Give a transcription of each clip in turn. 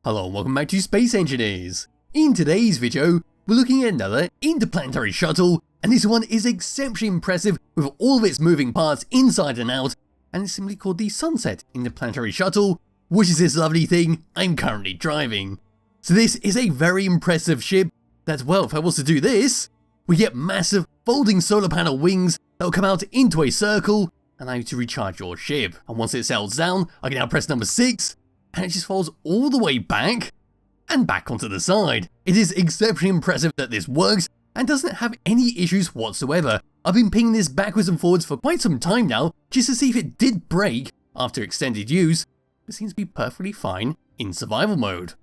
Hello and welcome back to Space Engineers. In today's video, we're looking at another interplanetary shuttle, and this one is exceptionally impressive with all of its moving parts inside and out, and it's simply called the Sunset Interplanetary Shuttle, which is this lovely thing I'm currently driving. So this is a very impressive ship that, well, if I was to do this, we get massive folding solar panel wings that will come out into a circle and allow you to recharge your ship. And once it settles down, I can now press number 6, and it just falls all the way back and back onto the side. It is exceptionally impressive that this works and doesn't have any issues whatsoever. I've been pinging this backwards and forwards for quite some time now just to see if it did break after extended use. It seems to be perfectly fine in survival mode.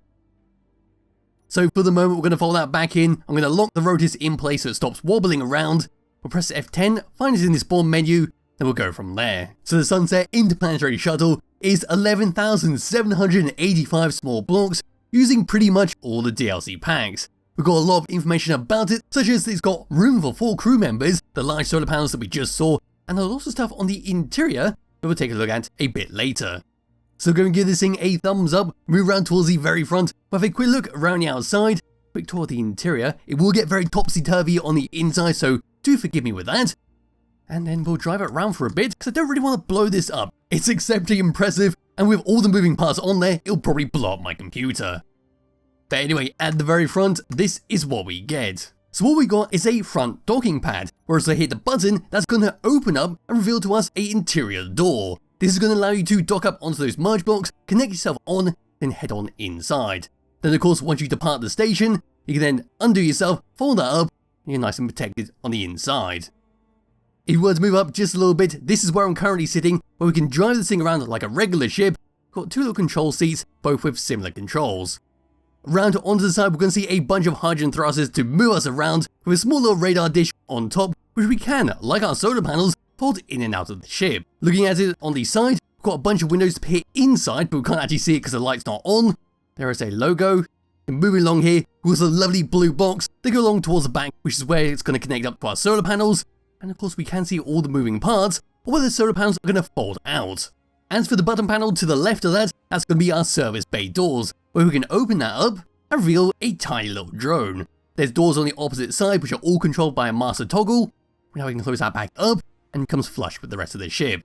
So for the moment, we're going to fold that back in. I'm going to lock the rotors in place so it stops wobbling around. We'll press F10, find it in the spawn menu, then we'll go from there. So the Sunset Interplanetary Shuttle is 11,785 small blocks using pretty much all the DLC packs. We've got a lot of information about it, such as it's got room for 4 crew members, the large solar panels that we just saw, and a lot of stuff on the interior that we'll take a look at a bit later. So we're going to give this thing a thumbs up, move around towards the very front, have a quick look around the outside, quick tour of the interior. It will get very topsy-turvy on the inside, so do forgive me with that. And then we'll drive it around for a bit, because I don't really want to blow this up. It's exceptionally impressive, and with all the moving parts on there, it'll probably blow up my computer. But anyway, at the very front, this is what we get. So what we got is a front docking pad, where as I hit the button, that's going to open up and reveal to us an interior door. This is going to allow you to dock up onto those merge blocks, connect yourself on, then head on inside. Then of course, once you depart the station, you can then undo yourself, fold that up, and you're nice and protected on the inside. If you were to move up just a little bit, this is where I'm currently sitting, where we can drive this thing around like a regular ship. Got 2 little control seats, both with similar controls. Around onto the side, we're going to see a bunch of hydrogen thrusters to move us around, with a small little radar dish on top, which we can, like our solar panels, fold in and out of the ship. Looking at it on the side, we've got a bunch of windows to peer inside, but we can't actually see it because the light's not on. There is a logo. And moving along here, with a lovely blue box, they go along towards the back, which is where it's going to connect up to our solar panels. And of course we can see all the moving parts, or where the solar panels are going to fold out. As for the button panel to the left of that, that's going to be our service bay doors, where we can open that up and reveal a tiny little drone. There's doors on the opposite side, which are all controlled by a master toggle. Now we can close that back up, and it becomes flush with the rest of the ship.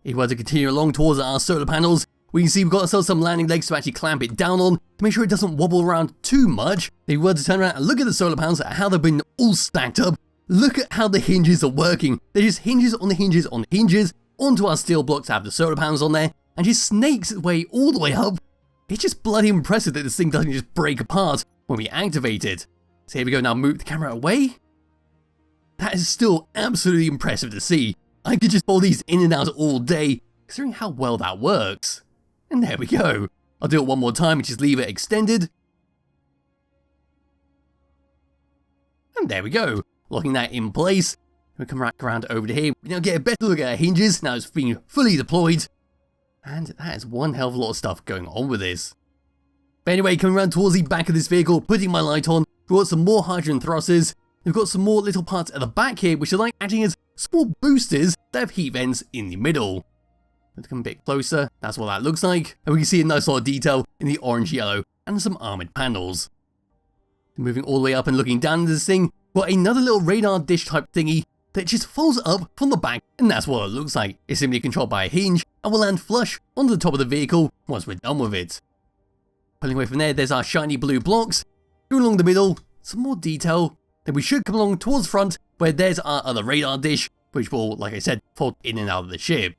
If we were to continue along towards our solar panels, we can see we've got ourselves some landing legs to actually clamp it down on, to make sure it doesn't wobble around too much. If we were to turn around and look at the solar panels, at how they've been all stacked up, look at how the hinges are working. They're just hinges on hinges on hinges onto our steel blocks to have the solar panels on there, and just snakes its way all the way up. It's just bloody impressive that this thing doesn't just break apart when we activate it. So here we go, now move the camera away. That is still absolutely impressive to see. I could just fold these in and out all day, considering how well that works. And there we go. I'll do it one more time and just leave it extended. And there we go. Locking that in place. We come back around over to here. We now get a better look at our hinges now it's being fully deployed. And that is one hell of a lot of stuff going on with this. But anyway, coming around towards the back of this vehicle, putting my light on, we've got some more hydrogen thrusters. We've got some more little parts at the back here, which are like acting as small boosters that have heat vents in the middle. Let's come a bit closer, that's what that looks like. And we can see a nice lot of detail in the orange, yellow, and some armoured panels. Moving all the way up and looking down into this thing, we've got another little radar dish type thingy that just folds up from the back, and that's what it looks like. It's simply controlled by a hinge, and will land flush onto the top of the vehicle once we're done with it. Pulling away from there, there's our shiny blue blocks. Going along the middle, some more detail. Then we should come along towards the front, where there's our other radar dish, which will, like I said, fold in and out of the ship.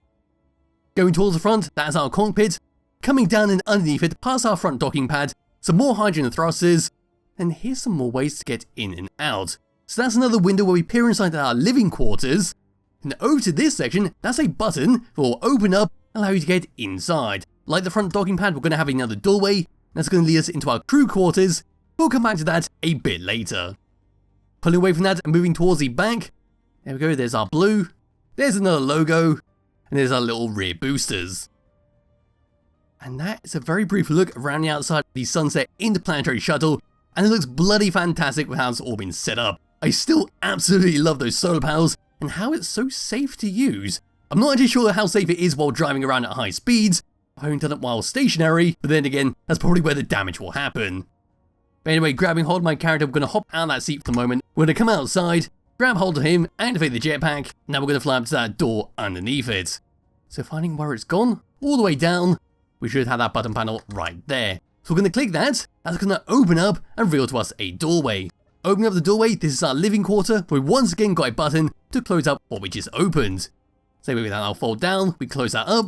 Going towards the front, that's our cockpit. Coming down and underneath it, past our front docking pad, some more hydrogen thrusters, and here's some more ways to get in and out. So that's another window where we peer inside our living quarters. And over to this section, that's a button that will open up and allow you to get inside. Like the front docking pad, we're going to have another doorway. That's going to lead us into our crew quarters. We'll come back to that a bit later. Pulling away from that and moving towards the back. There we go, there's our blue. There's another logo. And there's our little rear boosters. And that is a very brief look around the outside of the Sunset Interplanetary Shuttle. And it looks bloody fantastic with how it's all been set up. I still absolutely love those solar panels and how it's so safe to use. I'm not actually sure how safe it is while driving around at high speeds, of having done it while stationary, but then again, that's probably where the damage will happen. But anyway, grabbing hold of my character, we're going to hop out of that seat for the moment, we're going to come outside, grab hold of him, activate the jetpack, now we're going to fly up to that door underneath it. So finding where it's gone, all the way down, we should have that button panel right there. So we're going to click that, that's going to open up and reveal to us a doorway. Opening up the doorway, this is our living quarter, where we once again got a button to close up what we just opened. So with that, I'll fold down, we close that up,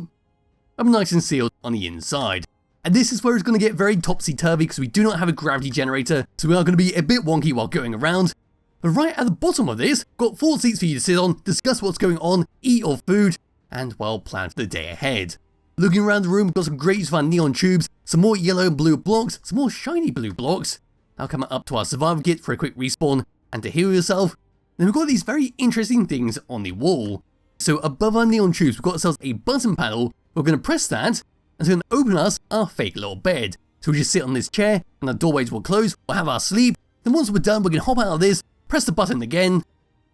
I'm nice and sealed on the inside. And this is where it's going to get very topsy-turvy because we do not have a gravity generator, so we are going to be a bit wonky while going around. But right at the bottom of this, got 4 seats for you to sit on, discuss what's going on, eat your food, and well, plan for the day ahead. Looking around the room, we've got some great use of our neon tubes, some more yellow and blue blocks, some more shiny blue blocks. Now coming up to our survival kit for a quick respawn and to heal yourself. Then we've got these very interesting things on the wall. So above our neon tubes, we've got ourselves a button panel. We're going to press that, and it's going to open us our fake little bed. So we just sit on this chair, and the doorways will close, we'll have our sleep. Then once we're done, we're going to hop out of this, press the button again,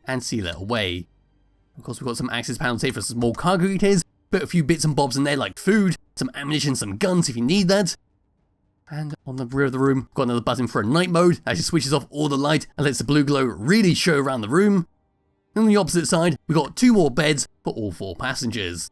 and seal it away. Of course, we've got some access panels here for some more cargo eaters. Put a few bits and bobs in there like food, some ammunition, some guns if you need that. And on the rear of the room, we've got another button for a night mode that just switches off all the light and lets the blue glow really show around the room. And on the opposite side, we've got 2 more beds for all 4 passengers.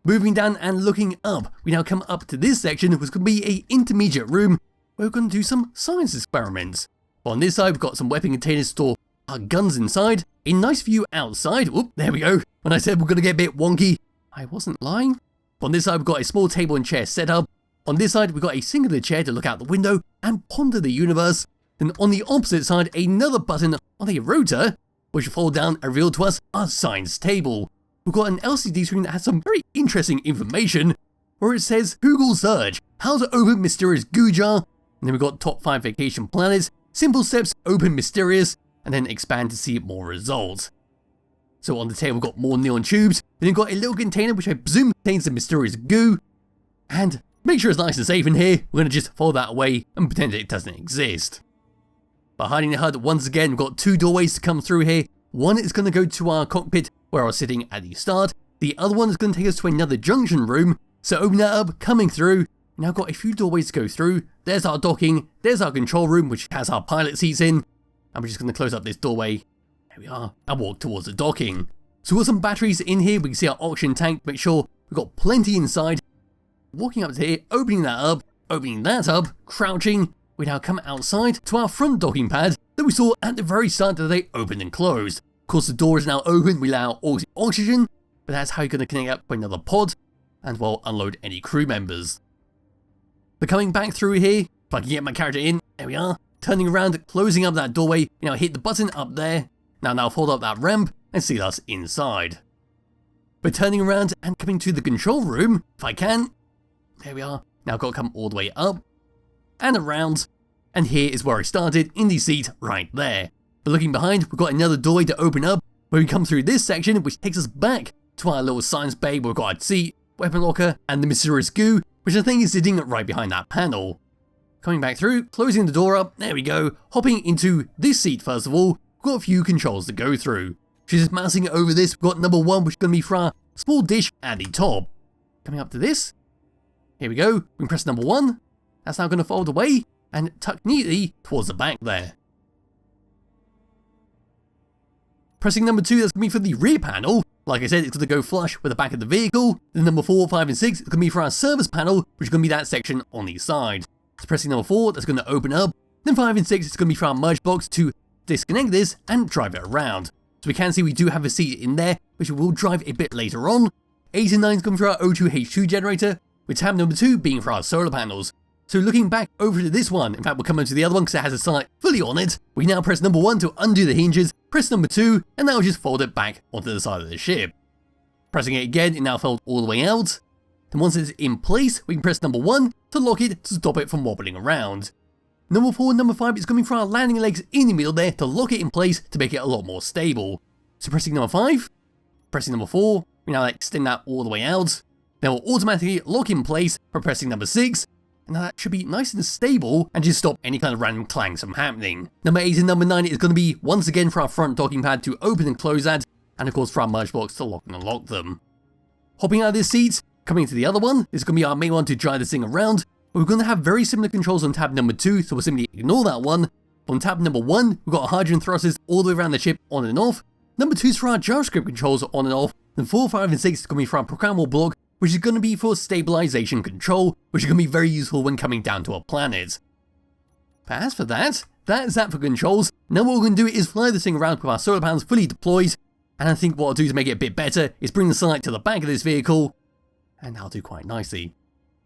Moving down and looking up, we now come up to this section, which could be an intermediate room where we're going to do some science experiments. On this side, we've got some weapon containers to store our guns inside, a nice view outside. Whoop, there we go. When I said we're going to get a bit wonky, I wasn't lying. On this side, we've got a small table and chair set up. On this side, we've got a singular chair to look out the window and ponder the universe. Then on the opposite side, another button on a rotor, which will fold down and reveal to us our science table. We've got an LCD screen that has some very interesting information, where it says Google search, how to open mysterious goo jar, and then we've got top 5 vacation planets, simple steps, open mysterious, and then expand to see more results. So on the table we've got more neon tubes, then you've got a little container which I presume contains the mysterious goo, and make sure it's nice and safe in here, we're going to just fold that away and pretend it doesn't exist. By hiding the HUD, once again we've got 2 doorways to come through here. One is going to go to our cockpit where I was sitting at the start, the other one is going to take us to another junction room, so open that up, coming through. Now got a few doorways to go through, there's our docking, there's our control room which has our pilot seats in, and we're just going to close up this doorway. There we are, and walk towards the docking. So we've got some batteries in here, we can see our oxygen tank to make sure we've got plenty inside. Walking up to here, opening that up, crouching, we now come outside to our front docking pad that we saw at the very start that they opened and closed. Of course the door is now open, we allow oxygen, but that's how you're going to connect up to another pod, and well, unload any crew members. But coming back through here, if I can get my character in, there we are, turning around, closing up that doorway, you know, hit the button up there, now fold up that ramp and seal us inside. But turning around and coming to the control room, if I can, there we are, now got to come all the way up and around, and here is where I started in the seat right there. But looking behind, we've got another doorway to open up, where we come through this section, which takes us back to our little science bay where we've got our seat, weapon locker, and the mysterious goo, which I think is sitting right behind that panel. Coming back through, closing the door up, there we go, hopping into this seat first of all, we've got a few controls to go through. Just mousing over this, we've got number 1, which is going to be for our small dish at the top. Coming up to this, here we go, we can press number 1, that's now going to fold away and tuck neatly towards the back there. Pressing number 2, that's going to be for the rear panel. Like I said, it's going to go flush with the back of the vehicle. Then number 4, 5 and 6, it's going to be for our service panel, which is going to be that section on the side. So pressing number 4, that's going to open up. Then 5 and 6, it's going to be for our merge box to disconnect this and drive it around. So we can see we do have a seat in there, which we will drive a bit later on. 8 and 9 is going for our O2H2 generator, with tab number 2 being for our solar panels. So looking back over to this one, in fact we'll come over to the other one because it has a site fully on it, we now press number 1 to undo the hinges, press number 2, and that will just fold it back onto the side of the ship. Pressing it again, it now folds all the way out. Then once it's in place, we can press number 1 to lock it to stop it from wobbling around. Number 4 and number 5 is coming for our landing legs in the middle there to lock it in place to make it a lot more stable. So pressing number 5, pressing number 4, we now extend that all the way out. Then we'll automatically lock in place for pressing number 6, and now that should be nice and stable and just stop any kind of random clangs from happening. Number 8 and number 9 is going to be once again for our front docking pad to open and close that, and of course for our merge box to lock and unlock them. Hopping out of this seat, Coming to the other one, this is going to be our main one to drive this thing around. But we're going to have very similar controls on tab number 2, so we'll simply ignore that one. On tab number 1, we've got hydrogen thrusters all the way around the ship on and off. Number 2 is for our JavaScript controls on and off. And 4, 5, and 6 is going to be for our programmable block, which is going to be for stabilization control, which is going to be very useful when coming down to a planet. But as for that is that for controls. Now what we're going to do is fly this thing around with our solar panels fully deployed. And I think what I'll do to make it a bit better is bring the sunlight to the back of this vehicle. And that'll do quite nicely.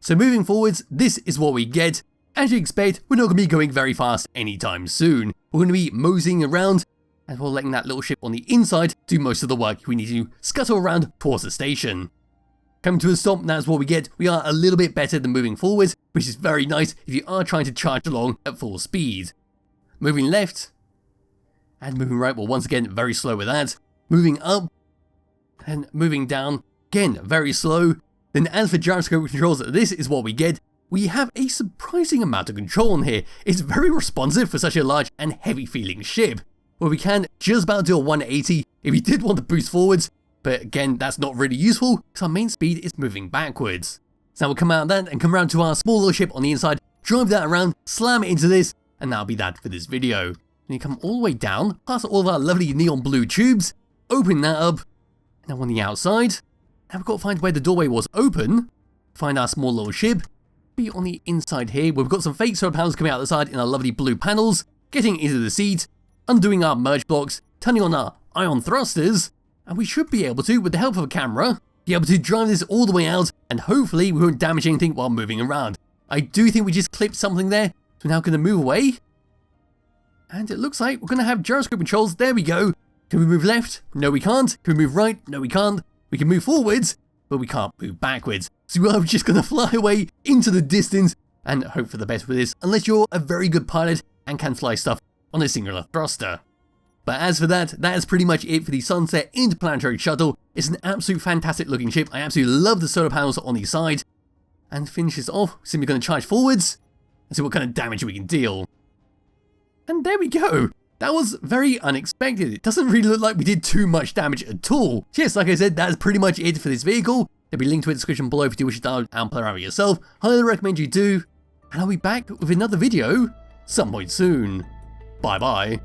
So moving forwards, this is what we get. As you expect, we're not going to be going very fast anytime soon. We're going to be moseying around, and we're letting that little ship on the inside do most of the work we need to scuttle around towards the station. Coming to a stop, that's what we get. We are a little bit better than moving forwards, which is very nice if you are trying to charge along at full speed. Moving left, and moving right, well once again, very slow with that. Moving up, and moving down, again, very slow. Then as for gyroscope controls, this is what we get. We have a surprising amount of control on here. It's very responsive for such a large and heavy feeling ship, where we can just about do a 180 if you did want to boost forwards, but again that's not really useful because our main speed is moving backwards. So now we'll come out of that and come around to our small little ship on the inside, drive that around, slam it into this, and that'll be that for this video. And you come all the way down, past all of our lovely neon blue tubes, open that up, and now on the outside, now we've got to find where the doorway was open, find our small little ship, be on the inside here, where we've got some fake solar panels coming out the side in our lovely blue panels, getting into the seat, undoing our merge blocks, turning on our ion thrusters, and we should be able to, with the help of a camera, be able to drive this all the way out, and hopefully we won't damage anything while moving around. I do think we just clipped something there, so we're now going to move away, and it looks like we're going to have gyroscope controls. There we go. Can we move left? No we can't. Can we move right? No we can't. We can move forwards, but we can't move backwards. So we're just going to fly away into the distance and hope for the best with this, unless you're a very good pilot and can fly stuff on a singular thruster. But as for that is pretty much it for the Sunset Interplanetary Shuttle. It's an absolute fantastic looking ship. I absolutely love the solar panels on the side. And to finish this off, we're simply going to charge forwards and see what kind of damage we can deal. And there we go. That was very unexpected. It doesn't really look like we did too much damage at all. So yes, like I said, that's pretty much it for this vehicle. There'll be a link to it in the description below if you do wish to download and play around with yourself. Highly recommend you do. And I'll be back with another video some point soon. Bye bye.